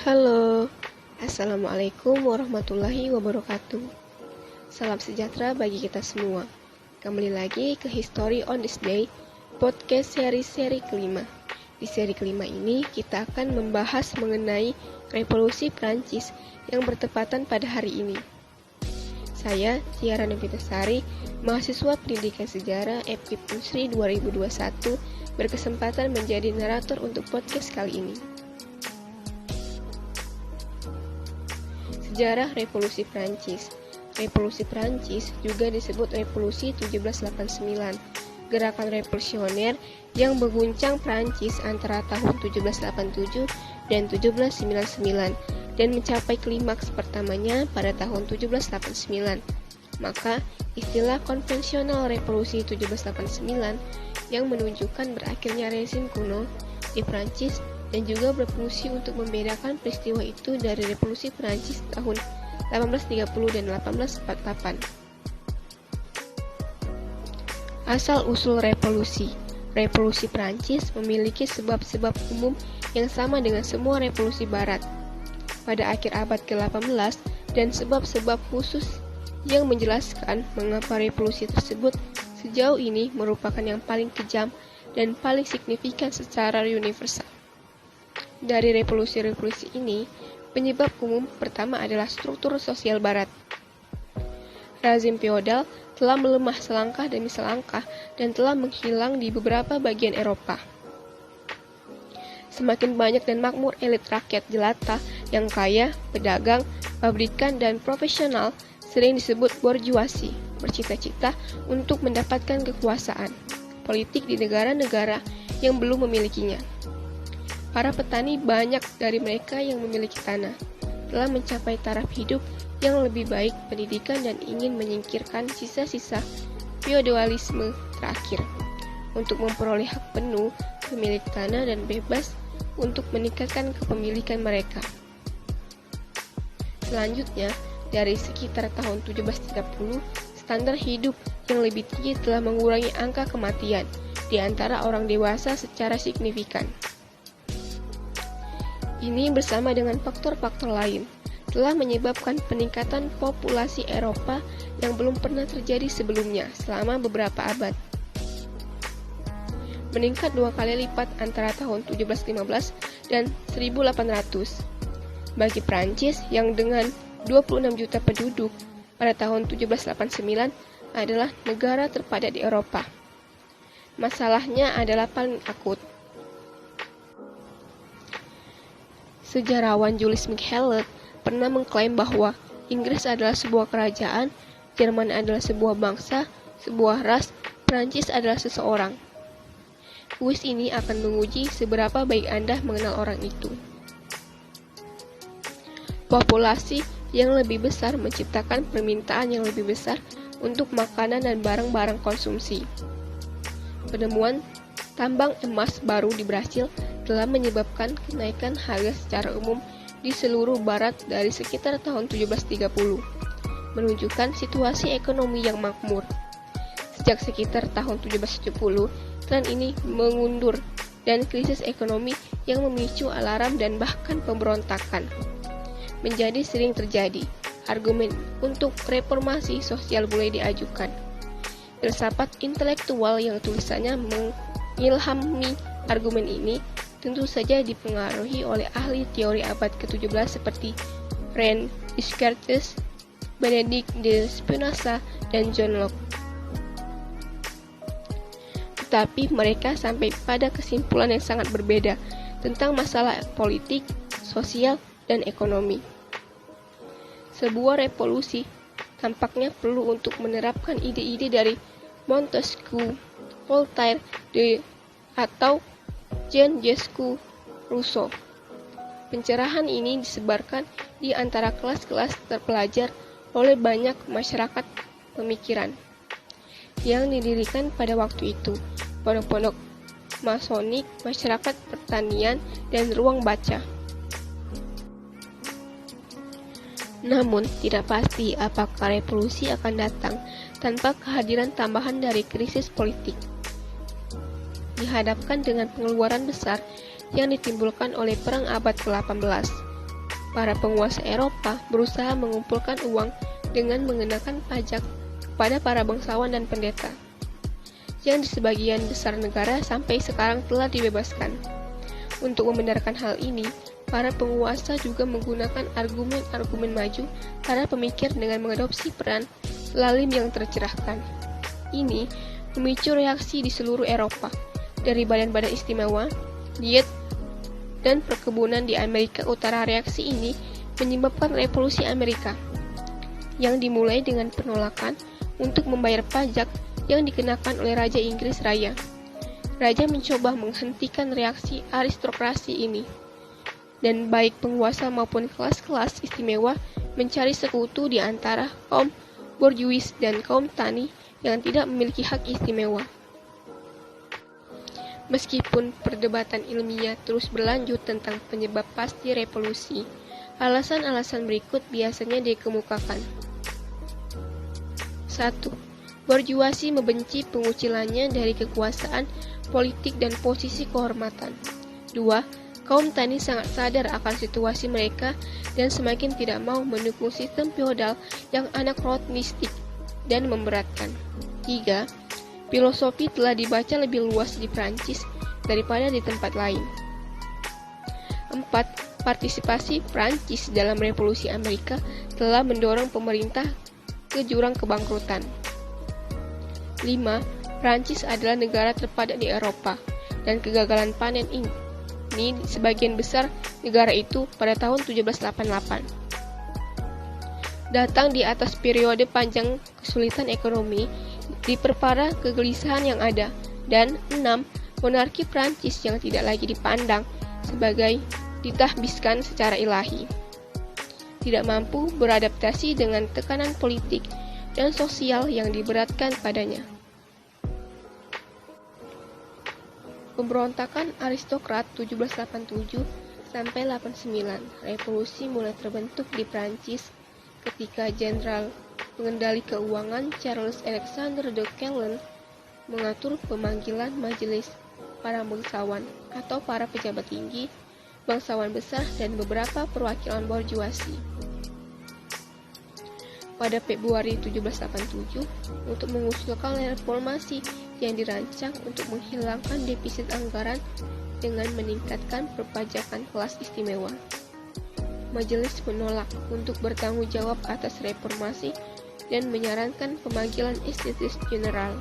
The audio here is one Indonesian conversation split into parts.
Halo, Assalamualaikum warahmatullahi wabarakatuh. Salam sejahtera bagi kita semua. Kembali lagi ke History on this Day, podcast seri kelima. Di seri kelima ini kita akan membahas mengenai revolusi Prancis yang bertepatan pada hari ini. Saya, Tiara Novitasari, mahasiswa pendidikan sejarah FKIP Unsri 2021, berkesempatan menjadi narator untuk podcast kali ini. Sejarah Revolusi Prancis. Revolusi Prancis juga disebut Revolusi 1789, gerakan revolusioner yang mengguncang Prancis antara tahun 1787 dan 1799 dan mencapai klimaks pertamanya pada tahun 1789. Maka, istilah konvensional Revolusi 1789 yang menunjukkan berakhirnya rezim kuno di Prancis dan juga berfungsi untuk membedakan peristiwa itu dari Revolusi Prancis tahun 1830 dan 1848. Asal-usul revolusi. Revolusi Prancis memiliki sebab-sebab umum yang sama dengan semua revolusi barat pada akhir abad ke-18 dan sebab-sebab khusus yang menjelaskan mengapa revolusi tersebut sejauh ini merupakan yang paling kejam dan paling signifikan secara universal. Dari revolusi-revolusi ini, penyebab umum pertama adalah struktur sosial barat. Rezim feodal telah melemah selangkah demi selangkah dan telah menghilang di beberapa bagian Eropa. Semakin banyak dan makmur elit rakyat jelata yang kaya, pedagang, pabrikan, dan profesional sering disebut bourgeoisie, bercita-cita untuk mendapatkan kekuasaan politik di negara-negara yang belum memilikinya. Para petani, banyak dari mereka yang memiliki tanah, telah mencapai taraf hidup yang lebih baik pendidikan dan ingin menyingkirkan sisa-sisa feodalisme terakhir untuk memperoleh hak penuh pemilik tanah dan bebas untuk meningkatkan kepemilikan mereka. Selanjutnya, dari sekitar tahun 1730, standar hidup yang lebih tinggi telah mengurangi angka kematian di antara orang dewasa secara signifikan. Ini bersama dengan faktor-faktor lain telah menyebabkan peningkatan populasi Eropa yang belum pernah terjadi sebelumnya selama beberapa abad. Meningkat 2 kali lipat antara tahun 1715 dan 1800. Bagi Prancis yang dengan 26 juta penduduk pada tahun 1789 adalah negara terpadat di Eropa. Masalahnya adalah paling akut. Sejarawan Julius Michellet pernah mengklaim bahwa Inggris adalah sebuah kerajaan, Jerman adalah sebuah bangsa, sebuah ras, Prancis adalah seseorang. Kuis ini akan menguji seberapa baik Anda mengenal orang itu. Populasi yang lebih besar menciptakan permintaan yang lebih besar untuk makanan dan barang-barang konsumsi. Penemuan tambang emas baru di Brasil telah menyebabkan kenaikan harga secara umum di seluruh barat dari sekitar tahun 1730, menunjukkan situasi ekonomi yang makmur. Sejak sekitar tahun 1770, tren ini mengundur dan krisis ekonomi yang memicu alarm dan bahkan pemberontakan menjadi sering terjadi. Argumen untuk reformasi sosial mulai diajukan. Filsafat intelektual yang tulisannya mengilhami argumen ini tentu saja dipengaruhi oleh ahli teori abad ke-17 seperti René Descartes, Benedict de Spinoza, dan John Locke. Tetapi mereka sampai pada kesimpulan yang sangat berbeda tentang masalah politik, sosial, dan ekonomi. Sebuah revolusi tampaknya perlu untuk menerapkan ide-ide dari Montesquieu, Voltaire, atau Jean-Jacques Rousseau. Pencerahan ini disebarkan di antara kelas-kelas terpelajar oleh banyak masyarakat pemikiran yang didirikan pada waktu itu, pondok-pondok masonik, masyarakat pertanian, dan ruang baca. Namun, tidak pasti apakah revolusi akan datang tanpa kehadiran tambahan dari krisis politik. Dihadapkan dengan pengeluaran besar yang ditimbulkan oleh Perang Abad ke-18, Para penguasa Eropa berusaha mengumpulkan uang dengan mengenakan pajak kepada para bangsawan dan pendeta, yang di sebagian besar negara sampai sekarang telah dibebaskan. Untuk membenarkan hal ini, para penguasa juga menggunakan argumen-argumen maju para pemikir dengan mengadopsi peran lalim yang tercerahkan. Ini memicu reaksi di seluruh Eropa, dari badan-badan istimewa, diet, dan perkebunan di Amerika Utara. Reaksi ini menyebabkan Revolusi Amerika, yang dimulai dengan penolakan untuk membayar pajak yang dikenakan oleh Raja Inggris Raya. Raja mencoba menghentikan reaksi aristokrasi ini, dan baik penguasa maupun kelas-kelas istimewa mencari sekutu di antara kaum borjuis dan kaum tani yang tidak memiliki hak istimewa. Meskipun perdebatan ilmiah terus berlanjut tentang penyebab pasti revolusi, alasan-alasan berikut biasanya dikemukakan. 1. Borjuasi membenci pengucilannya dari kekuasaan politik dan posisi kehormatan. 2. Kaum tani sangat sadar akan situasi mereka dan semakin tidak mau mendukung sistem feodal yang anakronistik dan memberatkan. 3. Filosofi telah dibaca lebih luas di Prancis daripada di tempat lain. 4. Partisipasi Prancis dalam Revolusi Amerika telah mendorong pemerintah ke jurang kebangkrutan. 5. Prancis adalah negara terpadat di Eropa, dan kegagalan panen ini sebagian besar negara itu pada tahun 1788. Datang di atas periode panjang kesulitan ekonomi, diperparah kegelisahan yang ada. Dan 6. Monarki Prancis yang tidak lagi dipandang sebagai ditahbiskan secara ilahi, tidak mampu beradaptasi dengan tekanan politik dan sosial yang diberatkan padanya. Pemberontakan aristokrat 1787 sampai 89. Revolusi mulai terbentuk di Prancis ketika Jenderal Pengendali Keuangan Charles Alexander de Calonne mengatur pemanggilan majelis para bangsawan atau para pejabat tinggi, bangsawan besar, dan beberapa perwakilan borjuasi. Pada Februari 1787, untuk mengusulkan reformasi yang dirancang untuk menghilangkan defisit anggaran dengan meningkatkan perpajakan kelas istimewa. Majelis menolak untuk bertanggung jawab atas reformasi dan menyarankan pemanggilan Estates General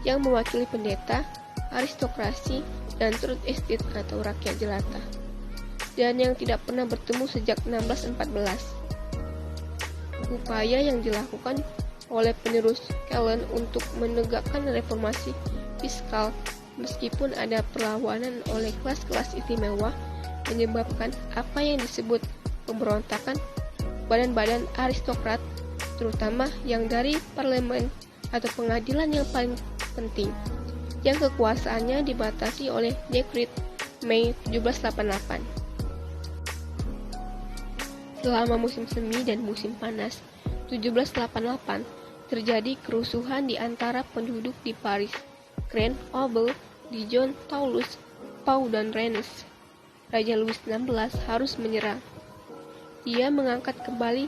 yang mewakili pendeta, aristokrasi, dan truth estate atau rakyat jelata, dan yang tidak pernah bertemu sejak 1614. Upaya yang dilakukan oleh penerus Calonne untuk menegakkan reformasi fiskal meskipun ada perlawanan oleh kelas-kelas istimewa menyebabkan apa yang disebut pemberontakan badan-badan aristokrat, terutama yang dari parlemen atau pengadilan yang paling penting, yang kekuasaannya dibatasi oleh Dekret Mei 1788. Selama musim semi dan musim panas 1788, terjadi kerusuhan di antara penduduk di Paris, Grenoble, Dijon, Toulouse, Pau, dan Rennes. Raja Louis XVI harus menyerah. Dia mengangkat kembali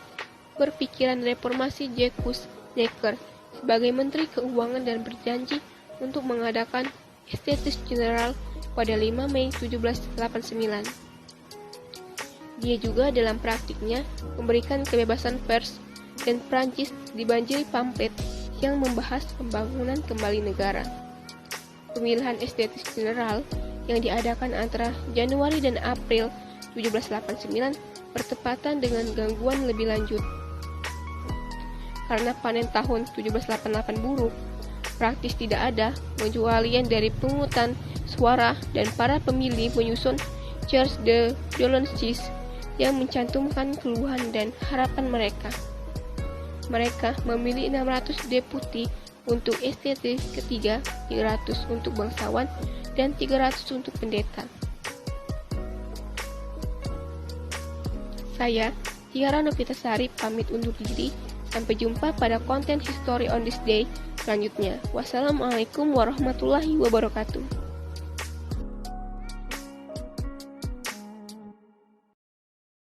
berpikiran reformasi Jacques Necker sebagai Menteri Keuangan dan berjanji untuk mengadakan Estates General pada 5 Mei 1789. Dia juga dalam praktiknya memberikan kebebasan pers, dan Prancis dibanjiri pamflet yang membahas pembangunan kembali negara. Pemilihan Estates General yang diadakan antara Januari dan April 1789 bertepatan dengan gangguan lebih lanjut. Karena panen tahun 1788 buruk, praktis tidak ada pengecualian dari pungutan suara, dan para pemilih menyusun Charge de Dolencis yang mencantumkan keluhan dan harapan mereka. Mereka memilih 600 deputi untuk estate ketiga, 300 untuk bangsawan, dan 300 untuk pendeta. Saya, Tiara Novitasari, pamit undur diri. Sampai jumpa pada konten History on this Day selanjutnya. Wassalamualaikum warahmatullahi wabarakatuh.